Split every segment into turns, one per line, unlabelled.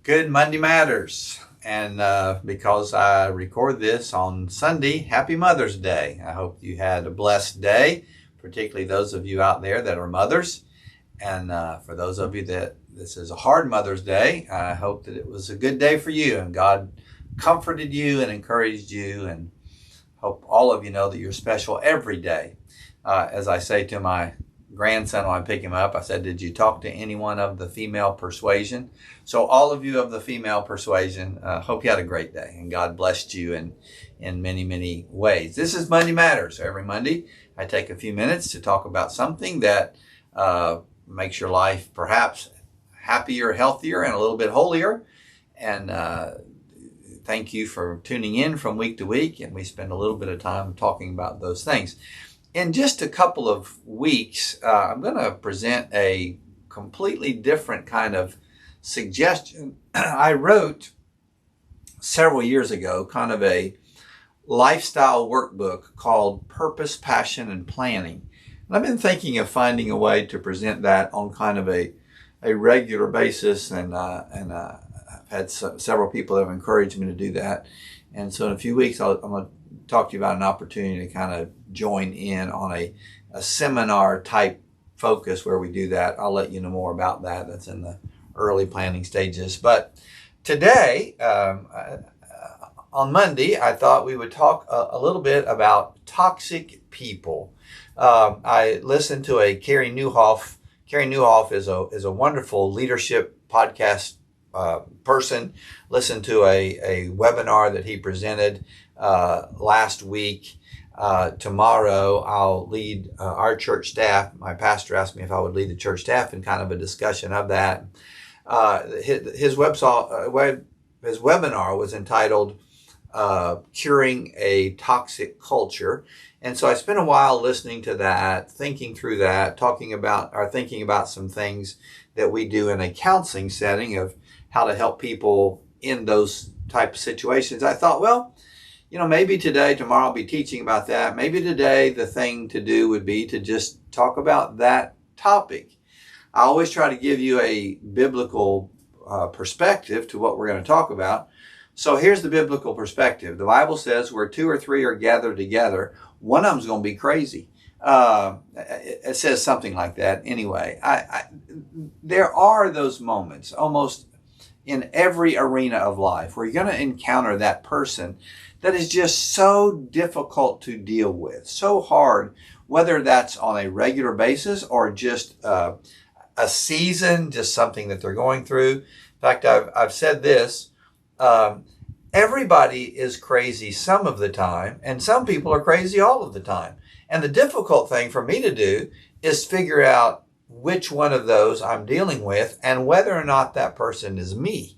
Good Monday Matters. And because I record this on Sunday, happy Mother's Day. I hope you had a blessed day, particularly those of you out there that are mothers. And for those of you that this is a hard Mother's Day, I hope that it was a good day for you and God comforted you and encouraged you, and hope all of you know that you're special every day. As I say to my grandson when I pick him up, I said, did you talk to anyone of the female persuasion? So all of you of the female persuasion, hope you had a great day and God blessed you in many, many ways. This is Monday Matters. Every Monday I take a few minutes to talk about something that makes your life perhaps happier, healthier, and a little bit holier. And thank you for tuning in from week to week, and we spend a little bit of time talking about those things. In just a couple of weeks, I'm going to present a completely different kind of suggestion. I wrote several years ago kind of a lifestyle workbook called Purpose, Passion, and Planning. And I've been thinking of finding a way to present that on kind of a regular basis, and I've had several people that have encouraged me to do that. And so in a few weeks, I'm going to talk to you about an opportunity to kind of join in on a seminar type focus where we do that. I'll let you know more about that. That's in the early planning stages. But today, on Monday, I thought we would talk a little bit about toxic people. I listened to a Carey Nieuwhof. Carey Nieuwhof is a wonderful leadership podcast person. Listened to a webinar that he presented last week. Tomorrow I'll lead our church staff. My pastor asked me if I would lead the church staff in kind of a discussion of that. His webinar was entitled Curing a Toxic Culture. And so I spent a while listening to that, thinking through that, thinking about some things that we do in a counseling setting of how to help people in those type of situations. I thought, well, maybe tomorrow I'll be teaching about that. Maybe today the thing to do would be to just talk about that topic. I always try to give you a biblical perspective to what we're going to talk about. So here's the biblical perspective. The Bible says where two or three are gathered together, one of them's going to be crazy. It says something like that. Anyway, there are those moments almost in every arena of life where you're going to encounter that person that is just so difficult to deal with, so hard, whether that's on a regular basis or just a season, just something that they're going through. In fact, I've said this, everybody is crazy some of the time, and some people are crazy all of the time. And the difficult thing for me to do is figure out which one of those I'm dealing with and whether or not that person is me.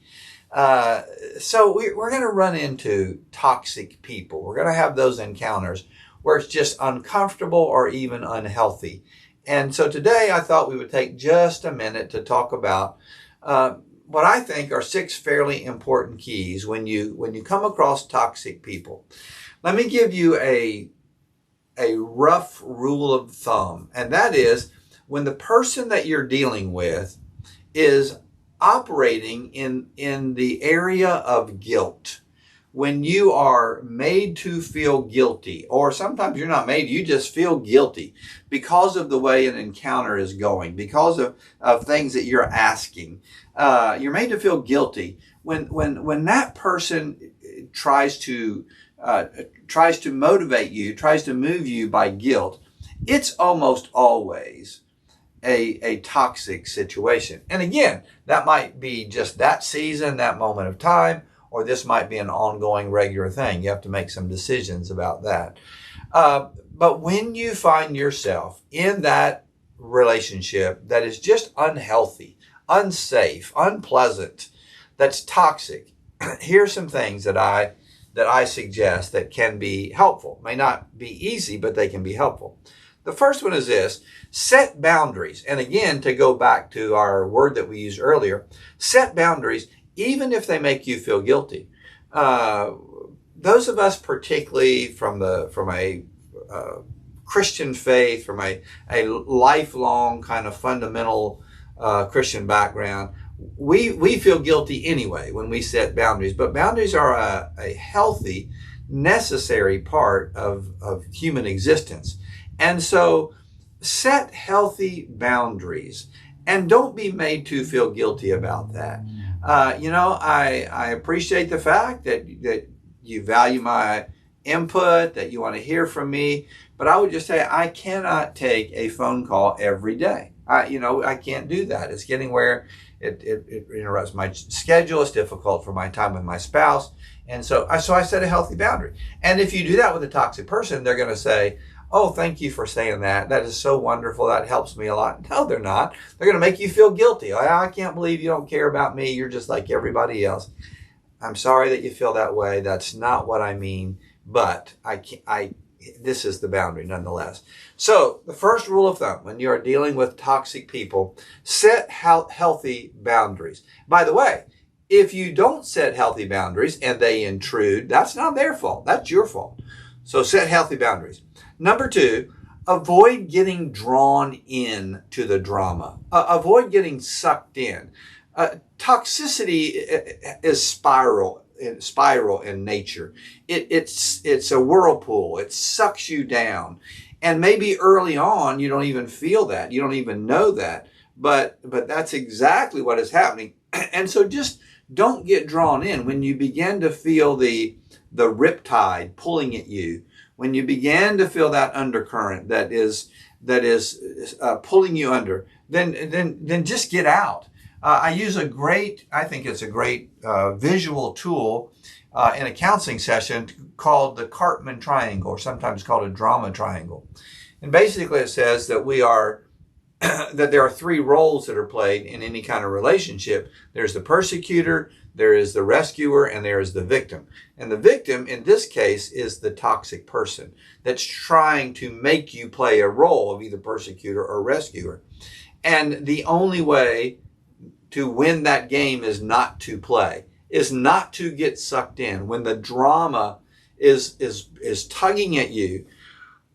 So we're going to run into toxic people. We're going to have those encounters where it's just uncomfortable or even unhealthy. And so today I thought we would take just a minute to talk about what I think are 6 fairly important keys when you come across toxic people. Let me give you a rough rule of thumb, and that is when the person that you're dealing with is operating in the area of guilt, when you are made to feel guilty, or sometimes you're not made, you just feel guilty because of the way an encounter is going, because of things that you're asking. You're made to feel guilty when that person tries to motivate you, tries to move you by guilt. It's almost always a toxic situation. And again, that might be just that season, that moment of time, or this might be an ongoing regular thing. You have to make some decisions about that. But when you find yourself in that relationship that is just unhealthy, unsafe, unpleasant, that's toxic, here's some things that I suggest that can be helpful. May not be easy, but they can be helpful. The first one is this: set boundaries. And again, to go back to our word that we used earlier, set boundaries even if they make you feel guilty. Those of us, particularly from a Christian faith, from a lifelong kind of fundamental Christian background, we feel guilty anyway when we set boundaries, but boundaries are a healthy, necessary part of human existence. And so set healthy boundaries and don't be made to feel guilty about that. I appreciate the fact that you value my input, that you want to hear from me, but I would just say I cannot take a phone call every day. I can't do that. It's getting where it interrupts my schedule. It's difficult for my time with my spouse. And so I set a healthy boundary. And if you do that with a toxic person, they're going to say, oh, thank you for saying that. That is so wonderful. That helps me a lot. No, they're not. They're going to make you feel guilty. I can't believe you don't care about me. You're just like everybody else. I'm sorry that you feel that way. That's not what I mean. But this is the boundary nonetheless. So the first rule of thumb when you are dealing with toxic people, set healthy boundaries. By the way, if you don't set healthy boundaries and they intrude, that's not their fault. That's your fault. So set healthy boundaries. Number 2, avoid getting drawn in to the drama. Avoid getting sucked in. Toxicity is spiral in nature. It's a whirlpool. It sucks you down. And maybe early on you don't even feel that. You don't even know that. But that's exactly what is happening. And so just don't get drawn in. When you begin to feel the riptide pulling at you, when you begin to feel that undercurrent that is pulling you under, then just get out. I think it's a great visual tool in a counseling session called the Cartman Triangle, or sometimes called a drama triangle. And basically it says that that there are 3 roles that are played in any kind of relationship. There's the persecutor, there is the rescuer, and there is the victim. And the victim, in this case, is the toxic person that's trying to make you play a role of either persecutor or rescuer. And the only way to win that game is not to play, is not to get sucked in. When the drama is tugging at you,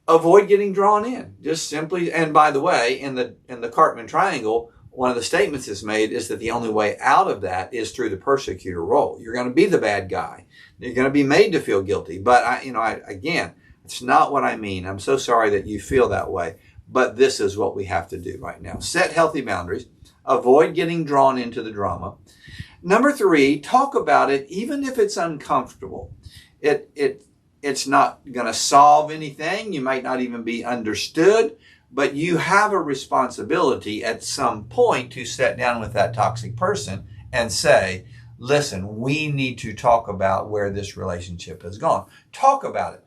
avoid getting drawn in. Just simply, and by the way, in the Cartman Triangle, one of the statements that's made is that the only way out of that is through the persecutor role. You're going to be the bad guy. You're going to be made to feel guilty. But again, it's not what I mean. I'm so sorry that you feel that way. But this is what we have to do right now. Set healthy boundaries. Avoid getting drawn into the drama. Number 3, talk about it even if it's uncomfortable. It's not going to solve anything. You might not even be understood, but you have a responsibility at some point to sit down with that toxic person and say, listen, we need to talk about where this relationship has gone. Talk about it.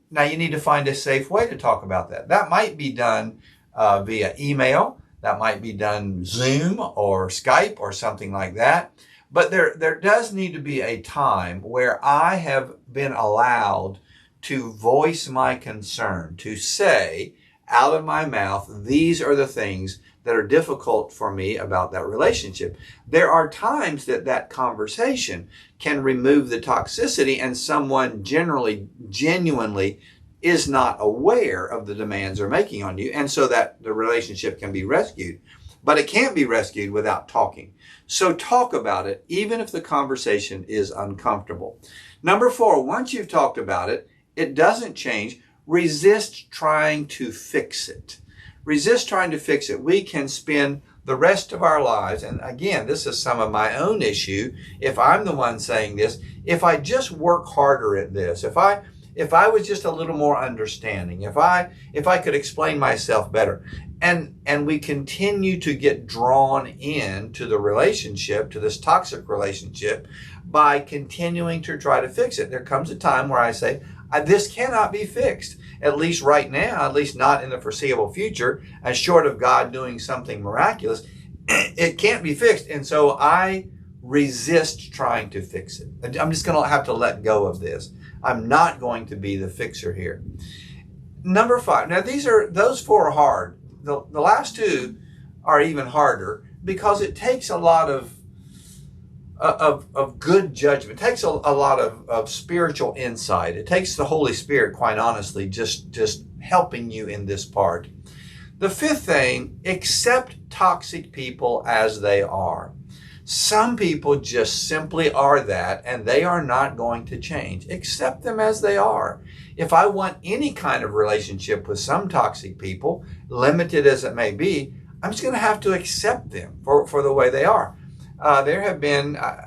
Now you need to find a safe way to talk about that. That might be done via email. That might be done Zoom or Skype or something like that. But there does need to be a time where I have been allowed to voice my concern, to say out of my mouth, these are the things that are difficult for me about that relationship. There are times that conversation can remove the toxicity and someone genuinely is not aware of the demands they're making on you, and so that the relationship can be rescued. But it can't be rescued without talking. So talk about it, even if the conversation is uncomfortable. Number 4, once you've talked about it, it doesn't change. Resist trying to fix it. Resist trying to fix it. We can spend the rest of our lives, and again, this is some of my own issue, if I'm the one saying this, if I just work harder at this, if I was just a little more understanding, if I could explain myself better, and we continue to get drawn into the relationship, to this toxic relationship, by continuing to try to fix it. There comes a time where I say, this cannot be fixed, at least right now, at least not in the foreseeable future, and short of God doing something miraculous, it can't be fixed. And so I resist trying to fix it. I'm just going to have to let go of this. I'm not going to be the fixer here. Number 5. Now those 4 are hard. The last 2 are even harder because it takes a lot of good judgment. It takes a lot of spiritual insight. It takes the Holy Spirit, quite honestly, just helping you in this part. The 5th thing, accept toxic people as they are. Some people just simply are that, and they are not going to change. Accept them as they are. If I want any kind of relationship with some toxic people, limited as it may be, I'm just going to have to accept them for the way they are. There have been, I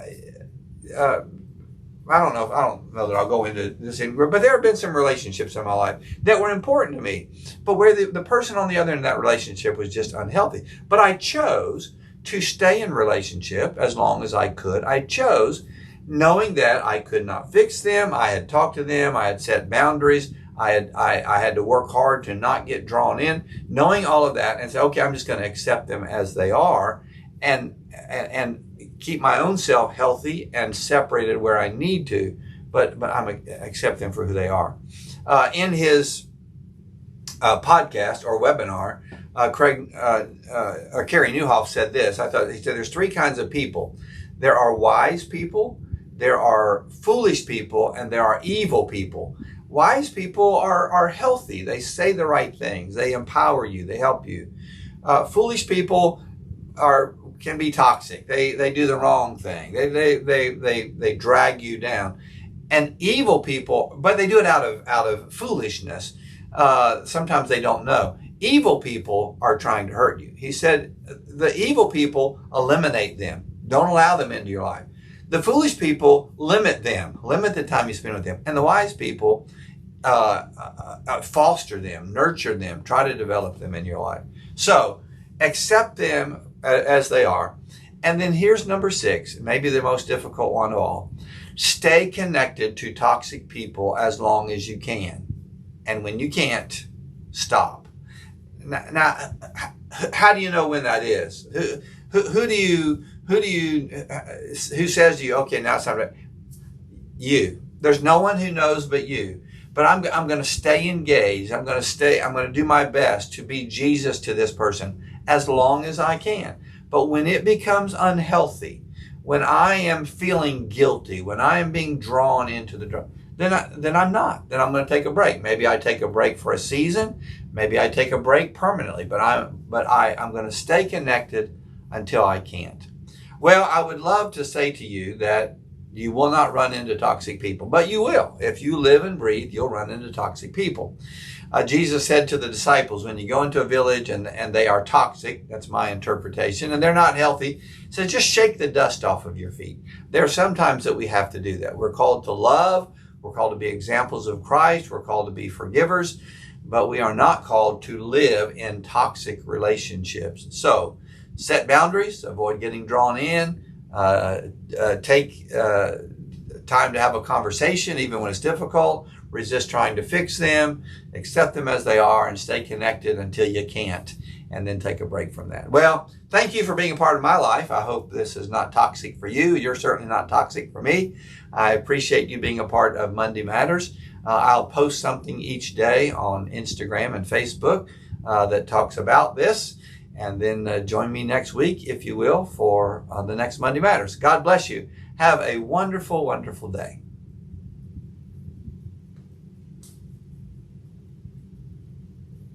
don't know that I'll go into this, but there have been some relationships in my life that were important to me, but where the person on the other end of that relationship was just unhealthy. But I chose to stay in relationship as long as I could. I chose knowing that I could not fix them. I had talked to them. I had set boundaries. I had to work hard to not get drawn in, knowing all of that, and say, okay, I'm just going to accept them as they are, and keep my own self healthy and separated where I need to, but accept them for who they are. In his podcast or webinar, Carey Nieuwhof said this. He said there's three kinds of people. There are wise people, there are foolish people, and there are evil people. Wise people are healthy. They say the right things. They empower you. They help you. Foolish people can be toxic. They do the wrong thing. They drag you down. And evil people, but they do it out of foolishness. Sometimes they don't know. Evil people are trying to hurt you. He said the evil people, eliminate them. Don't allow them into your life. The foolish people, limit them. Limit the time you spend with them. And the wise people, foster them, nurture them, try to develop them in your life. So accept them as they are. And then here's number 6, maybe the most difficult one of all. Stay connected to toxic people as long as you can. And when you can't, stop. Now, how do you know when that is? Who says to you, okay, now it's time? You. There's no one who knows but you. But I'm going to stay engaged. I'm going to do my best to be Jesus to this person as long as I can. But when it becomes unhealthy, when I am feeling guilty, when I am being drawn into the drug, then I'm not. Then I'm going to take a break. Maybe I take a break for a season. Maybe I take a break permanently. But I'm going to stay connected until I can't. Well, I would love to say to you that you will not run into toxic people, but you will. If you live and breathe, you'll run into toxic people. Jesus said to the disciples, when you go into a village and they are toxic, that's my interpretation, and they're not healthy, he said, just shake the dust off of your feet. There are some times that we have to do that. We're called to love. We're called to be examples of Christ. We're called to be forgivers, but we are not called to live in toxic relationships. So set boundaries, avoid getting drawn in, take time to have a conversation even when it's difficult, resist trying to fix them, accept them as they are, and stay connected until you can't, and then take a break from that. Well, thank you for being a part of my life. I hope this is not toxic for you. You're certainly not toxic for me. I appreciate you being a part of Monday Matters. I'll post something each day on Instagram and Facebook that talks about this. And then join me next week, if you will, for the next Monday Matters. God bless you. Have a wonderful, wonderful day.